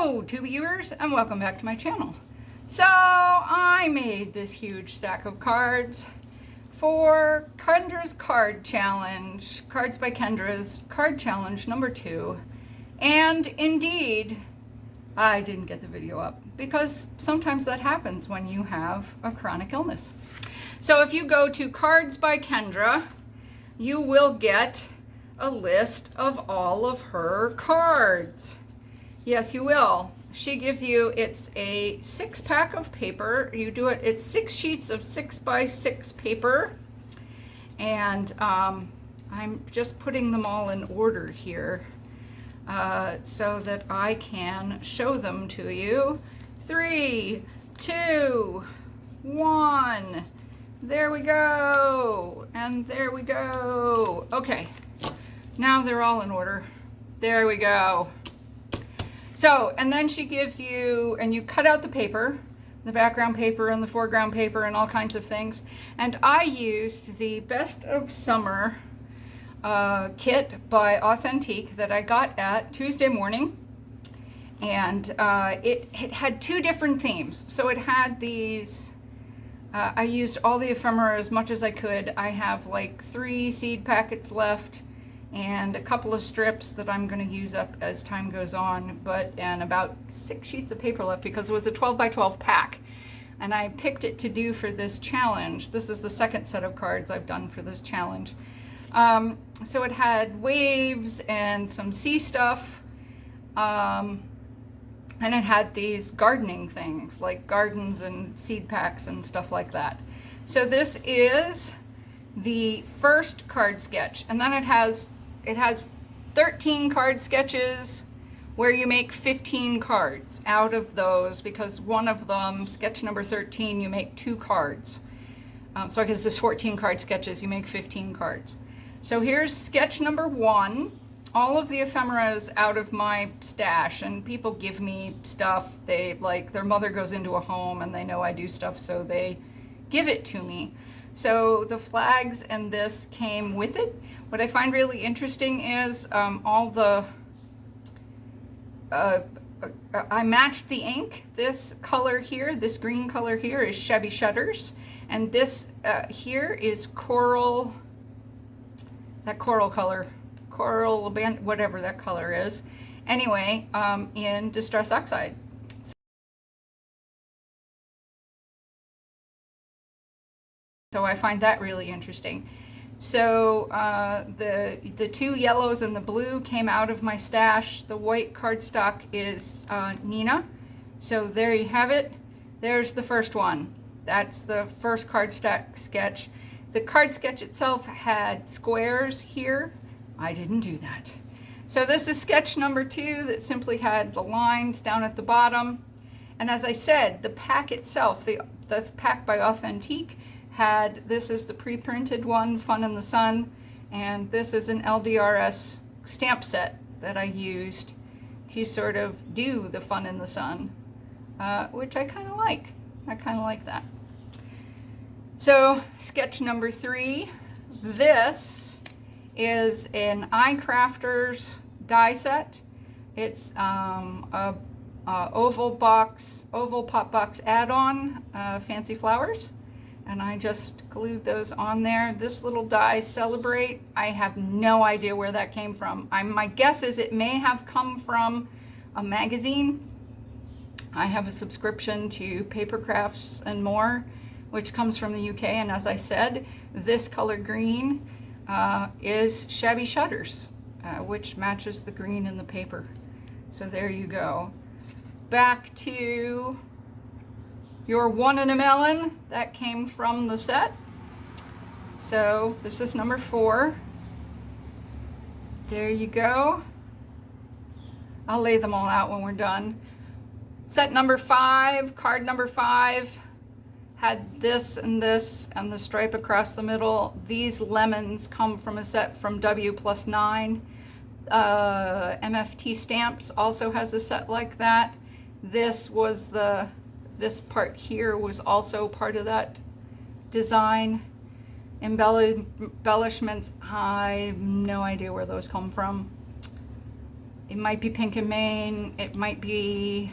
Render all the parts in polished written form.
Hello, tube viewers, and welcome back to my channel. So I made this huge stack of cards for Kendra's card challenge, Cards by Kendra's card challenge number 2. And indeed, I didn't get the video up because sometimes that happens when you have a chronic illness. So if you go to Cards by Kendra, you will get a list of all of her cards. Yes, you will. She gives you, it's a 6-pack of paper. You do it, it's 6 sheets of 6x6 paper. And I'm just putting them all in order here so that I can show them to you. 3, 2, 1. There we go. And there we go. Okay. Now they're all in order. There we go. So, and then she gives you, and you cut out the paper, the background paper and the foreground paper and all kinds of things. And I used the Best of Summer kit by Authentique that I got at Tuesday morning. And it had 2 different themes. So it had these, I used all the ephemera as much as I could. I have like 3 seed packets left and a couple of strips that I'm going to use up as time goes on, and about 6 sheets of paper left because it was a 12 by 12 pack. And I picked it to do for this challenge. This is the second set of cards I've done for this challenge. So it had waves and some sea stuff, and it had these gardening things like gardens and seed packs and stuff like that. So this is the first card sketch, and then it has 13 card sketches where you make 15 cards out of those, because one of them, sketch number 13, you make 2 cards. So I guess there's 14 card sketches, you make 15 cards. So here's sketch number 1. All of the ephemeras out of my stash, and people give me stuff. They, like, their mother goes into a home and they know I do stuff, so they give it to me. So the flags and this came with it. What I find really interesting is all the, I matched the ink. This color here, this green color here is Shabby Shutters. And this here is coral, that coral color, coral band, whatever that color is. Anyway, in Distress Oxide. So I find that really interesting. So the 2 yellows and the blue came out of my stash. The white cardstock is Nina. So there you have it. There's the first one. That's the first cardstock sketch. The card sketch itself had squares here. I didn't do that. So this is sketch number 2 that simply had the lines down at the bottom. And as I said, the pack itself, the pack by Authentique, had, this is the pre-printed one, Fun in the Sun, and this is an LDRS stamp set that I used to sort of do the Fun in the Sun, which I kind of like. I kind of like that. So sketch number 3, this is an iCrafters die set. It's a oval pop box add-on, Fancy Flowers. And I just glued those on there. This little die, Celebrate, I have no idea where that came from. My guess is it may have come from a magazine. I have a subscription to Paper Crafts and More, which comes from the UK. And as I said, this color green is Shabby Shutters, which matches the green in the paper. So there you go. Back to your 1 in a Melon, that came from the set. So this is number 4. There you go. I'll lay them all out when we're done. Set number 5, card number 5, had this and the stripe across the middle. These lemons come from a set from W+9. MFT Stamps also has a set like that. This was this part here was also part of that design. Embellishments, I have no idea where those come from. It might be pink and mane. It might be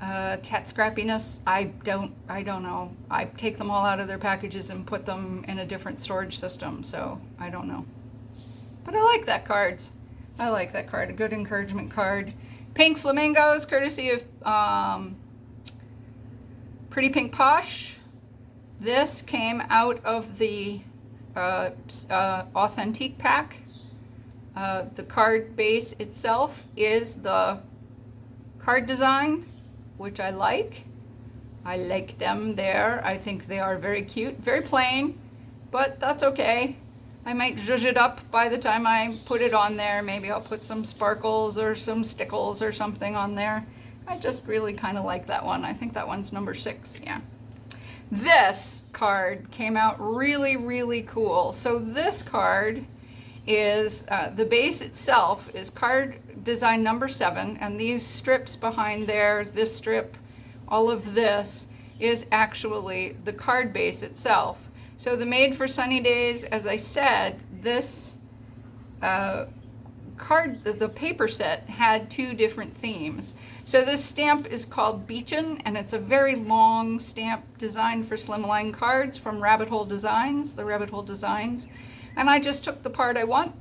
cat scrappiness. I don't know. I take them all out of their packages and put them in a different storage system, so I don't know. But I like that card. I like that card. A good encouragement card. Pink flamingos, courtesy of Pretty Pink Posh. This came out of the Authentique pack. The card base itself is the card design, which I like. I like them there. I think they are very cute, very plain, but that's okay. I might zhuzh it up by the time I put it on there. Maybe I'll put some sparkles or some stickles or something on there. I just really kind of like that one. I think that one's number 6, yeah. This card came out really, really cool. So this card is, the base itself is card design number 7, and these strips behind there, this strip, all of this is actually the card base itself. So the Made for Sunny Days, as I said, this card, the paper set had 2 different themes. So this stamp is called Beachy, and it's a very long stamp designed for slimline cards from Rabbit Hole Designs, the Rabbit Hole Designs. And I just took the part I want,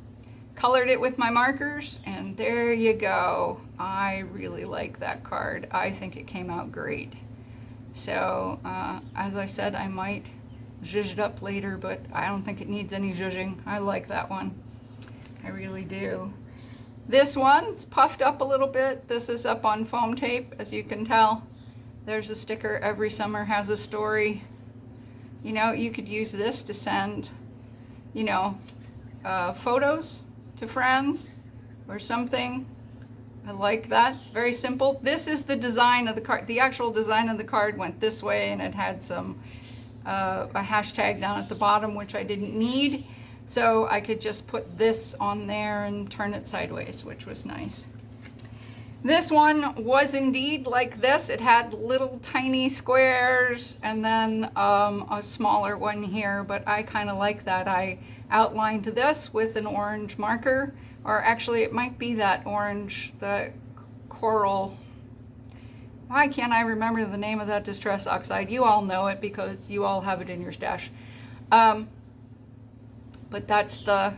colored it with my markers, and there you go. I really like that card. I think it came out great. So, as I said, I might zhuzh it up later, but I don't think it needs any zhuzhing. I like that one. I really do. This one's puffed up a little bit. This is up on foam tape, as you can tell. There's a sticker. Every summer has a story. You know, you could use this to send, you know, photos to friends or something. I like that. It's very simple. This is the design of the card. The actual design of the card went this way, and it had some a hashtag down at the bottom, which I didn't need. So I could just put this on there and turn it sideways, which was nice. This one was indeed like this. It had little tiny squares and then a smaller one here, but I kind of like that. I outlined this with an orange marker, or actually it might be that orange, the coral. Why can't I remember the name of that distress oxide? You all know it because you all have it in your stash. But that's the,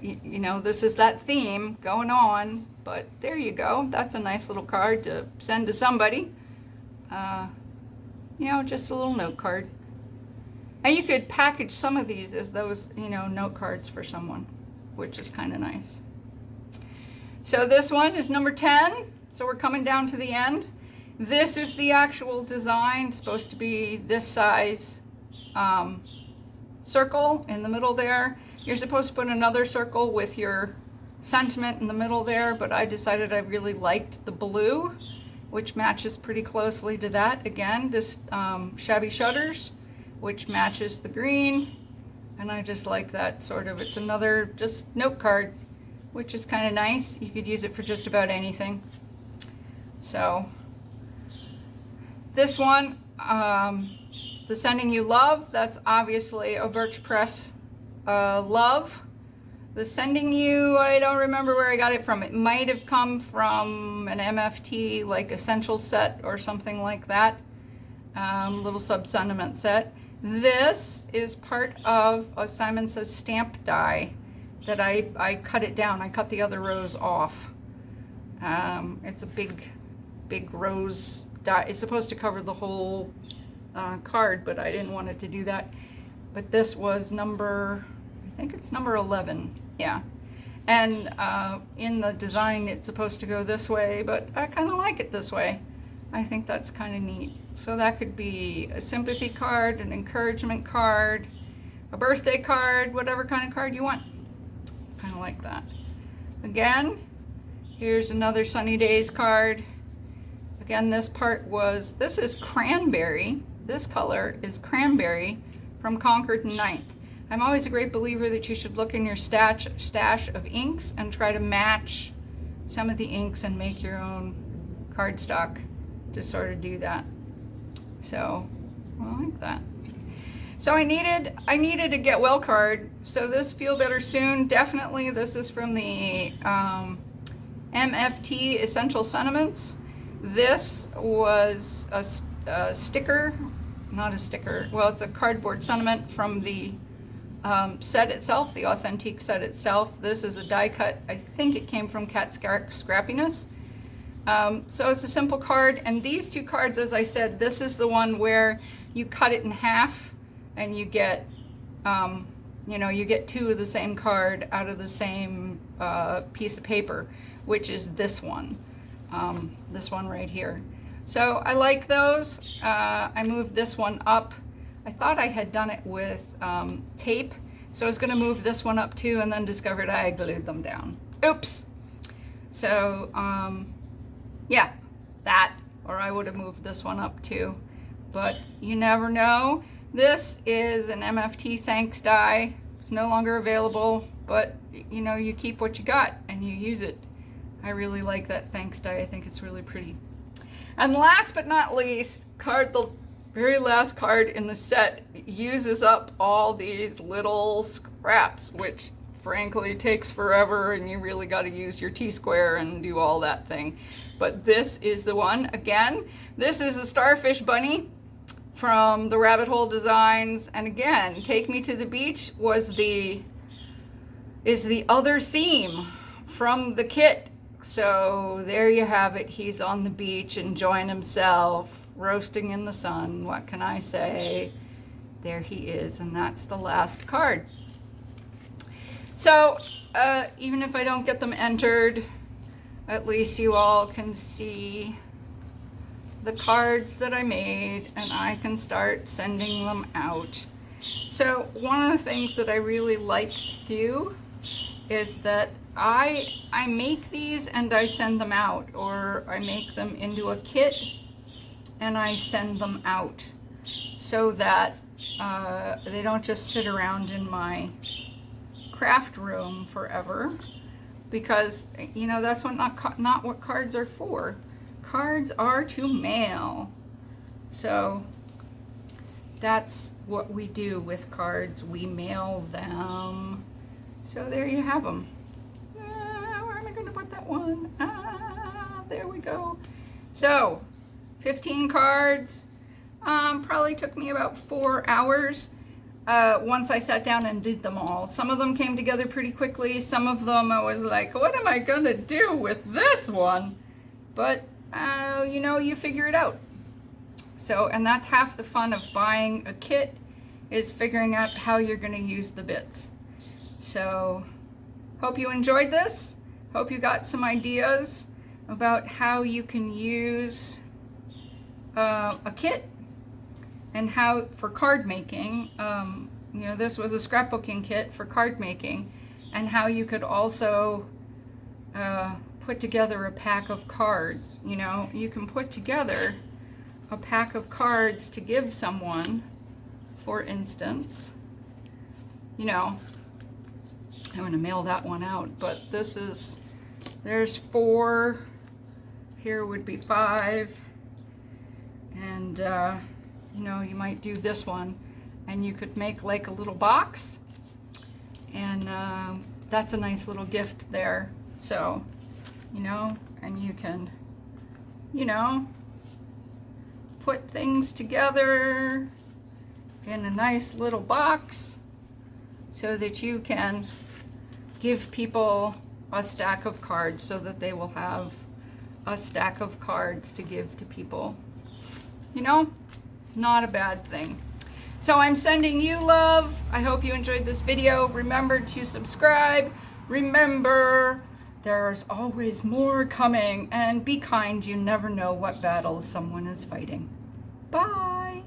you know, this is that theme going on. But there you go. That's a nice little card to send to somebody. You know, just a little note card. And you could package some of these as those, you know, note cards for someone, which is kind of nice. So this one is number 10. So we're coming down to the end. This is the actual design. It's supposed to be this size circle in the middle there. You're supposed to put another circle with your sentiment in the middle there, but I decided I really liked the blue, which matches pretty closely to that. Again, just Shabby Shutters, which matches the green, and I just like that sort of, it's another just note card, which is kind of nice. You could use it for just about anything. So this one, the Sending You Love, that's obviously a Birch Press Love. The Sending You, I don't remember where I got it from. It might have come from an MFT, like Essential set or something like that. Little sub-sentiment set. This is part of a Simon Says stamp die that I cut it down. I cut the other rows off. It's a big rose die. It's supposed to cover the whole card, but I didn't want it to do that. But this was number, I think it's number 11. Yeah. And in the design, it's supposed to go this way, but I kind of like it this way. I think that's kind of neat. So that could be a sympathy card, an encouragement card, a birthday card, whatever kind of card you want. Kind of like that. Again, here's another Sunny Days card. Again, this is Cranberry. This color is Cranberry from Concord and 9th. I'm always a great believer that you should look in your stash of inks and try to match some of the inks and make your own cardstock to sort of do that. So, I like that. So I needed a get well card. So this Feel Better Soon, definitely this is from the MFT Essential Sentiments. This was a sticker, not a sticker, well, it's a cardboard sentiment from the set itself, the Authentique set itself. This is a die cut. I think it came from Cat Scrappiness. So it's a simple card, and these two cards, as I said, this is the one where you cut it in half and you get, you know, you get two of the same card out of the same piece of paper, which is this one right here. So I like those. I moved this one up. I thought I had done it with tape, so I was gonna move this one up too, and then discovered I had glued them down. Oops. So, yeah, that, or I would have moved this one up too, but you never know. This is an MFT thanks die. It's no longer available, but you know, you keep what you got and you use it. I really like that thanks die. I think it's really pretty. And last but not least, the very last card in the set uses up all these little scraps, which frankly takes forever, and you really got to use your T-square and do all that thing. But this is the one. Again, this is a Starfish Bunny from the Rabbit Hole Designs, and again, Take Me to the Beach is the other theme from the kit. So there you have it. He's on the beach enjoying himself, roasting in the sun. What can I say? There he is, and that's the last card. So even if I don't get them entered, at least you all can see the cards that I made, and I can start sending them out. So one of the things that I really like to do is that I make these and I send them out, or I make them into a kit and I send them out, so that they don't just sit around in my craft room forever, because you know that's what not what cards are for. Cards are to mail. So that's what we do with cards. We mail them. So there you have them. Where am I going to put that one? There we go. So 15 cards. Probably took me about 4 hours once I sat down and did them all. Some of them came together pretty quickly. Some of them I was like, what am I going to do with this one? But you know, you figure it out. So, and that's half the fun of buying a kit, is figuring out how you're going to use the bits. So, hope you enjoyed this. Hope you got some ideas about how you can use a kit, and how for card making. You know, this was a scrapbooking kit for card making, and how you could also put together a pack of cards. You know, you can put together a pack of cards to give someone, for instance. You know, I'm going to mail that one out, but this is, there's 4, here would be 5, and you know, you might do this one, and you could make like a little box, and that's a nice little gift there. So, you know, and you can, you know, put things together in a nice little box so that you can give people a stack of cards, so that they will have a stack of cards to give to people. You know, not a bad thing. So I'm sending you love. I hope you enjoyed this video. Remember to subscribe. Remember, there's always more coming, and be kind. You never know what battles someone is fighting. Bye.